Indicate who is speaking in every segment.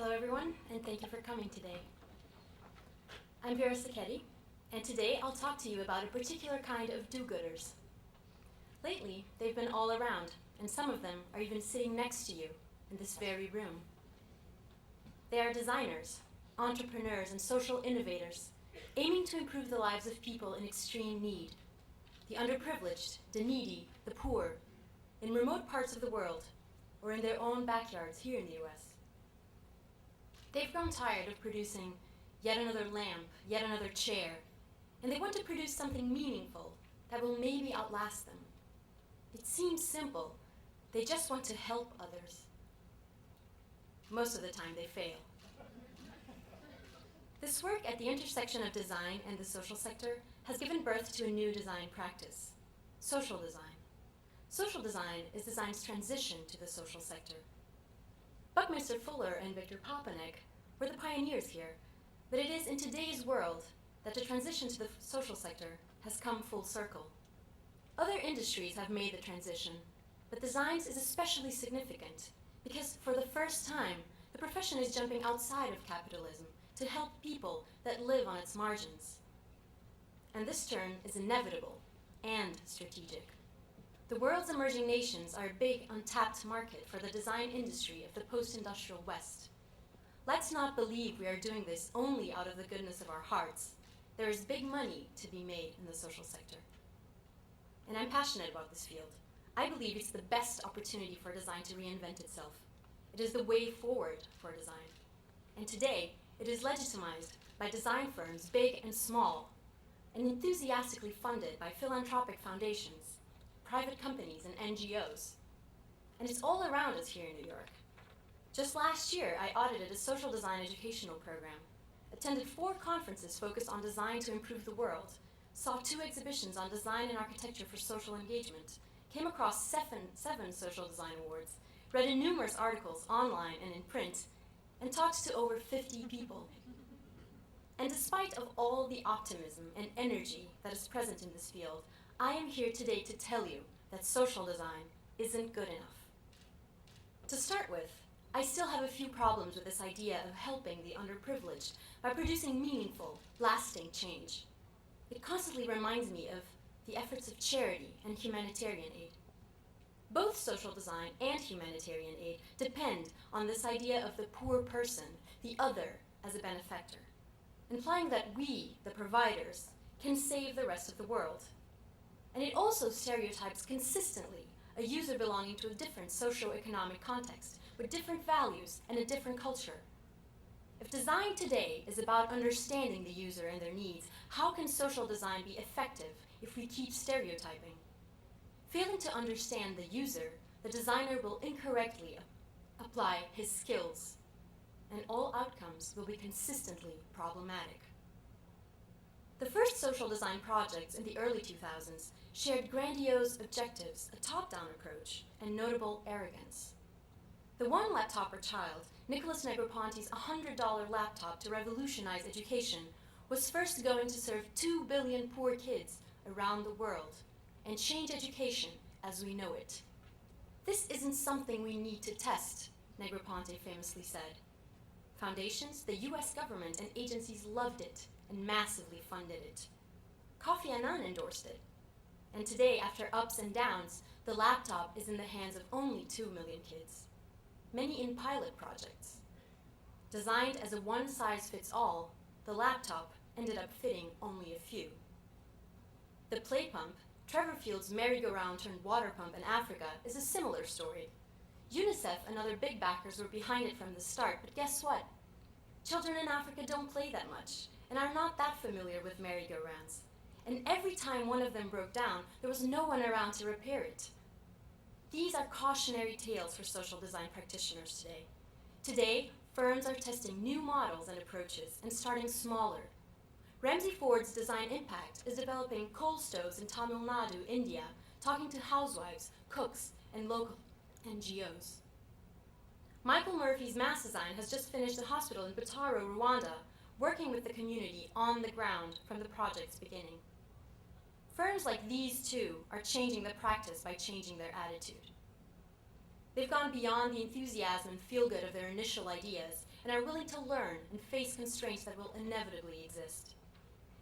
Speaker 1: Hello everyone, and thank you for coming today. I'm Vera Sacchetti, and today I'll talk to you about a particular kind of do-gooders. Lately, they've been all around, and some of them are even sitting next to you in this very room. They are designers, entrepreneurs, and social innovators, aiming to improve the lives of people in extreme need, the underprivileged, the needy, the poor, in remote parts of the world, or in their own backyards here in the US. They've grown tired of producing yet another lamp, yet another chair, and they want to produce something meaningful that will maybe outlast them. It seems simple. They just want to help others. Most of the time they fail. This work at the intersection of design and the social sector has given birth to a new design practice, social design. Social design is design's transition to the social sector. Buckminster Fuller and Victor Papanek were the pioneers here, but it is in today's world that the transition to the social sector has come full circle. Other industries have made the transition, but design is especially significant because for the first time, the profession is jumping outside of capitalism to help people that live on its margins. And this turn is inevitable and strategic. The world's emerging nations are a big, untapped market for the design industry of the post-industrial West. Let's not believe we are doing this only out of the goodness of our hearts. There is big money to be made in the social sector. And I'm passionate about this field. I believe it's the best opportunity for design to reinvent itself. It is the way forward for design. And today, it is legitimized by design firms, big and small, and enthusiastically funded by philanthropic foundations, private companies, and NGOs. And it's all around us here in New York. Just last year, I audited a social design educational program, attended 4 conferences focused on design to improve the world, saw 2 exhibitions on design and architecture for social engagement, came across 7 social design awards, read in numerous articles online and in print, and talked to over 50 people. And despite of all the optimism and energy that is present in this field, I am here today to tell you that social design isn't good enough. To start with, I still have a few problems with this idea of helping the underprivileged by producing meaningful, lasting change. It constantly reminds me of the efforts of charity and humanitarian aid. Both social design and humanitarian aid depend on this idea of the poor person, the other, as a benefactor, implying that we, the providers, can save the rest of the world. And it also stereotypes consistently a user belonging to a different socio-economic context, with different values and a different culture. If design today is about understanding the user and their needs, how can social design be effective if we keep stereotyping? Failing to understand the user, the designer will incorrectly apply his skills, and all outcomes will be consistently problematic. The first social design projects in the early 2000s shared grandiose objectives, a top-down approach, and notable arrogance. The one laptop per child, Nicholas Negroponte's $100 laptop to revolutionize education, was first going to serve 2 billion poor kids around the world and change education as we know it. This isn't something we need to test, Negroponte famously said. Foundations, the US government, and agencies loved it and massively funded it. Kofi Annan endorsed it. And today, after ups and downs, the laptop is in the hands of only 2 million kids, many in pilot projects. Designed as a one-size-fits-all, the laptop ended up fitting only a few. The play pump, Trevor Field's merry-go-round turned water pump in Africa, is a similar story. UNICEF and other big backers were behind it from the start, but guess what? Children in Africa don't play that much and are not that familiar with merry-go-rounds. And every time one of them broke down, there was no one around to repair it. These are cautionary tales for social design practitioners today. Today, firms are testing new models and approaches and starting smaller. Ramsey Ford's Design Impact is developing coal stoves in Tamil Nadu, India, talking to housewives, cooks, and local NGOs. Michael Murphy's Mass Design has just finished a hospital in Butaro, Rwanda, working with the community on the ground from the project's beginning. Firms like these two are changing the practice by changing their attitude. They've gone beyond the enthusiasm and feel-good of their initial ideas and are willing to learn and face constraints that will inevitably exist.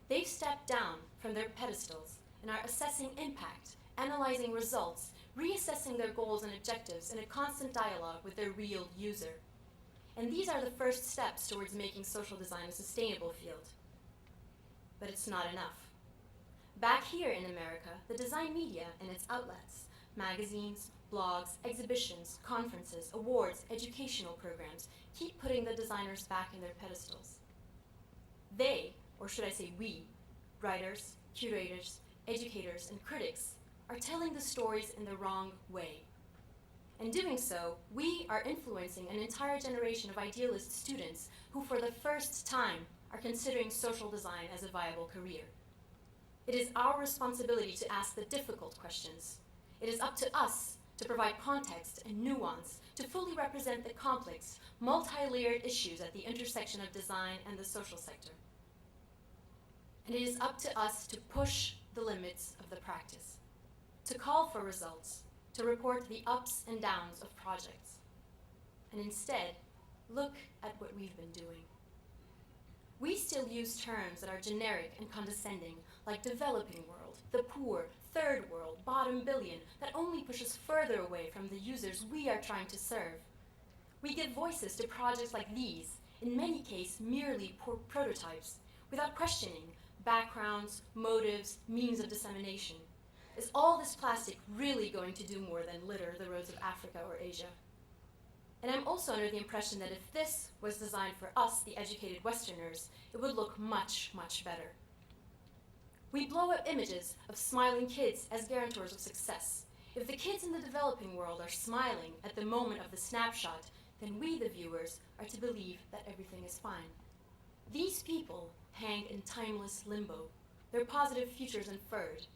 Speaker 1: They've stepped down from their pedestals and are assessing impact, analyzing results, reassessing their goals and objectives in a constant dialogue with their real user. And these are the first steps towards making social design a sustainable field. But it's not enough. Back here in America, the design media and its outlets, magazines, blogs, exhibitions, conferences, awards, educational programs, keep putting the designers back in their pedestals. They, or should I say we, writers, curators, educators, and critics, are telling the stories in the wrong way. In doing so, we are influencing an entire generation of idealist students who for the first time are considering social design as a viable career. It is our responsibility to ask the difficult questions. It is up to us to provide context and nuance to fully represent the complex, multi-layered issues at the intersection of design and the social sector. And it is up to us to push the limits of the practice, to call for results, to report the ups and downs of projects, and instead, look at what we've been doing. We still use terms that are generic and condescending, like developing world, the poor, third world, bottom billion, that only push us further away from the users we are trying to serve. We give voices to projects like these, in many cases merely prototypes, without questioning backgrounds, motives, means of dissemination. Is all this plastic really going to do more than litter the roads of Africa or Asia? And I'm also under the impression that if this was designed for us, the educated Westerners, it would look much, much better. We blow up images of smiling kids as guarantors of success. If the kids in the developing world are smiling at the moment of the snapshot, then we, the viewers, are to believe that everything is fine. These people hang in timeless limbo, their positive futures inferred.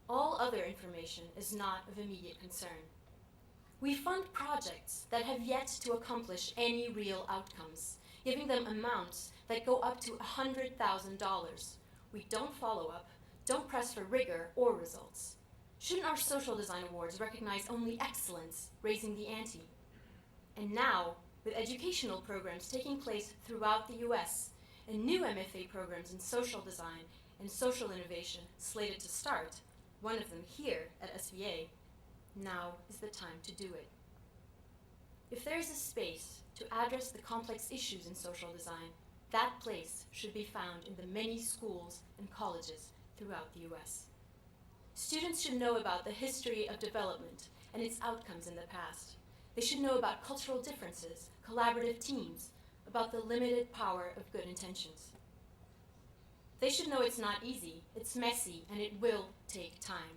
Speaker 1: All other information is not of immediate concern. We fund projects that have yet to accomplish any real outcomes, giving them amounts that go up to $100,000. We don't follow up, don't press for rigor or results. Shouldn't our social design awards recognize only excellence, raising the ante? And now, with educational programs taking place throughout the US, and new MFA programs in social design and social innovation slated to start, one of them here at SVA, now is the time to do it. If there is a space to address the complex issues in social design, that place should be found in the many schools and colleges throughout the US. Students should know about the history of development and its outcomes in the past. They should know about cultural differences, collaborative teams, about the limited power of good intentions. They should know it's not easy, it's messy, and it will take time.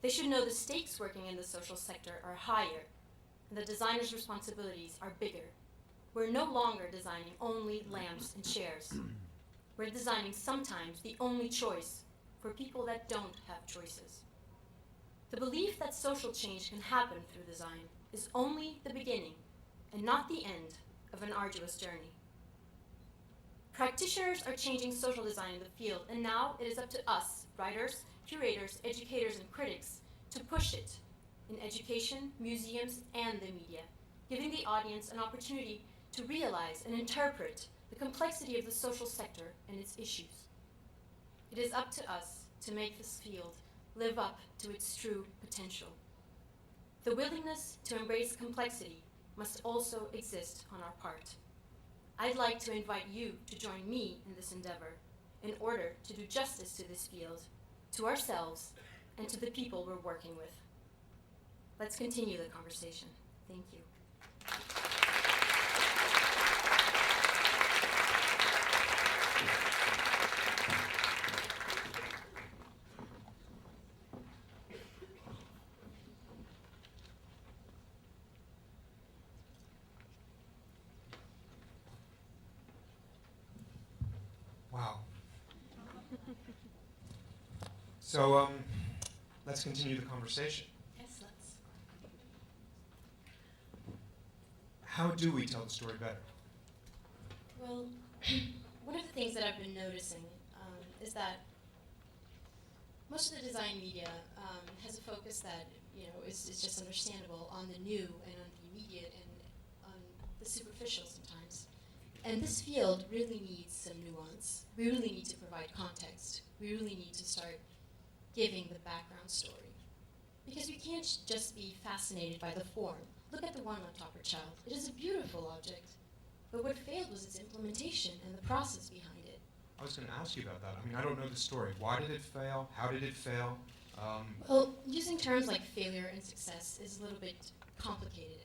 Speaker 1: They should know the stakes working in the social sector are higher, and the designer's responsibilities are bigger. We're no longer designing only lamps and chairs. We're designing sometimes the only choice for people that don't have choices. The belief that social change can happen through design is only the beginning and not the end of an arduous journey. Practitioners are changing social design in the field, and now it is up to us, writers, curators, educators, and critics, to push it in education, museums, and the media, giving the audience an opportunity to realize and interpret the complexity of the social sector and its issues. It is up to us to make this field live up to its true potential. The willingness to embrace complexity must also exist on our part. I'd like to invite you to join me in this endeavor in order to do justice to this field, to ourselves, and to the people we're working with. Let's continue the conversation. Thank you.
Speaker 2: Wow. So let's continue the conversation.
Speaker 1: Yes, let's.
Speaker 2: How do we tell the story better?
Speaker 1: Well, one of the things that I've been noticing is that most of the design media has a focus that is just understandable on the new and on the immediate and on the superficial sometimes. And this field really needs some nuance. We really need to provide context. We really need to start giving the background story. Because we can't just be fascinated by the form. Look at the one on top of child. It is a beautiful object. But what failed was its implementation and the process behind it.
Speaker 2: I was going to ask you about that. I mean, I don't know the story. Why did it fail? How did it fail?
Speaker 1: Well, using terms like failure and success is a little bit complicated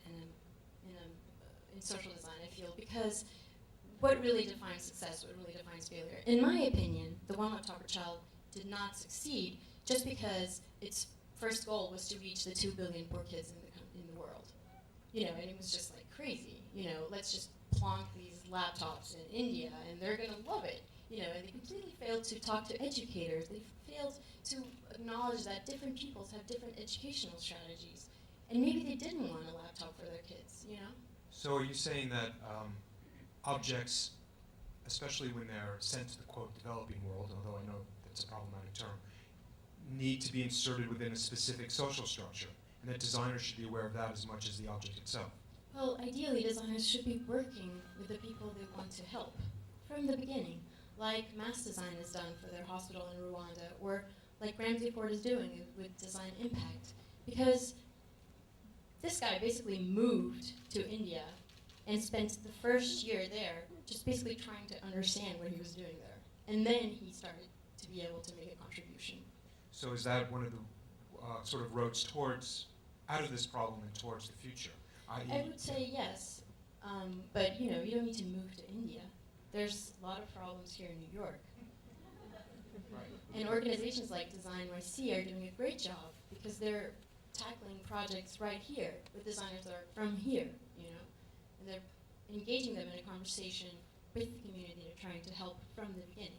Speaker 1: in social design, I feel, because what really defines success, what really defines failure? In my opinion, the one on top of child did not succeed just because its first goal was to reach the 2 billion poor kids in the world. You know, and it was just like crazy. You know, let's just plonk these laptops in India and they're going to love it. You know, and they completely failed to talk to educators. They failed to acknowledge that different peoples have different educational strategies. And maybe they didn't want a laptop for their kids, you know?
Speaker 2: So are you saying that objects, especially when they're sent to the, quote, developing world, although I know that's a problematic term, need to be inserted within a specific social structure, and that designers should be aware of that as much as the object itself?
Speaker 1: Well, ideally, designers should be working with the people they want to help from the beginning, like Mass Design has done for their hospital in Rwanda, or like Ramsey Ford is doing with Design Impact. Because this guy basically moved to India and spent the first year there just basically trying to understand what he was doing there. And then he started to be able to make a contribution.
Speaker 2: So is that one of the sort of roads towards, out of this problem and towards the future?
Speaker 1: I would say yes, but you know, you don't need to move to India. There's a lot of problems here in New York.
Speaker 2: Right.
Speaker 1: And organizations like Design YC are doing a great job because they're tackling projects right here with designers that are from here, you know, and they're engaging them in a conversation with the community they're trying to help from the beginning.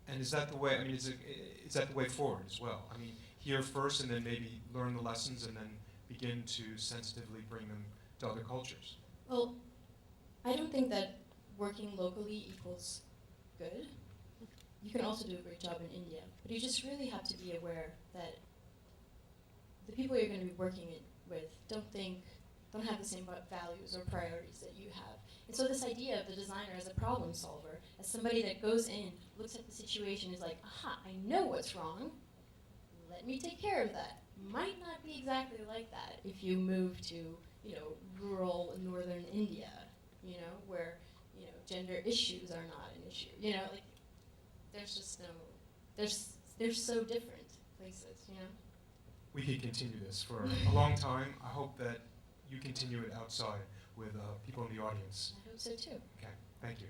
Speaker 2: And is that the way, I mean, is that the way forward as well? I mean, here first and then maybe learn the lessons and then begin to sensitively bring them to other cultures?
Speaker 1: Well, I don't think that working locally equals good. You can also do a great job in India, but you just really have to be aware that the people you're going to be working with don't have the same values or priorities that you have. And so this idea of the designer as a problem solver, as somebody that goes in, looks at the situation, is like, aha, I know what's wrong, let me take care of that. Might not be exactly like that if you move to, you know, rural northern India, you know, where, you know, gender issues are not an issue. You know, like, there's just no, they're so different places, you know?
Speaker 2: We could continue this for a long time. I hope that you continue it outside with people in the audience.
Speaker 1: I hope so too.
Speaker 2: Okay, thank you.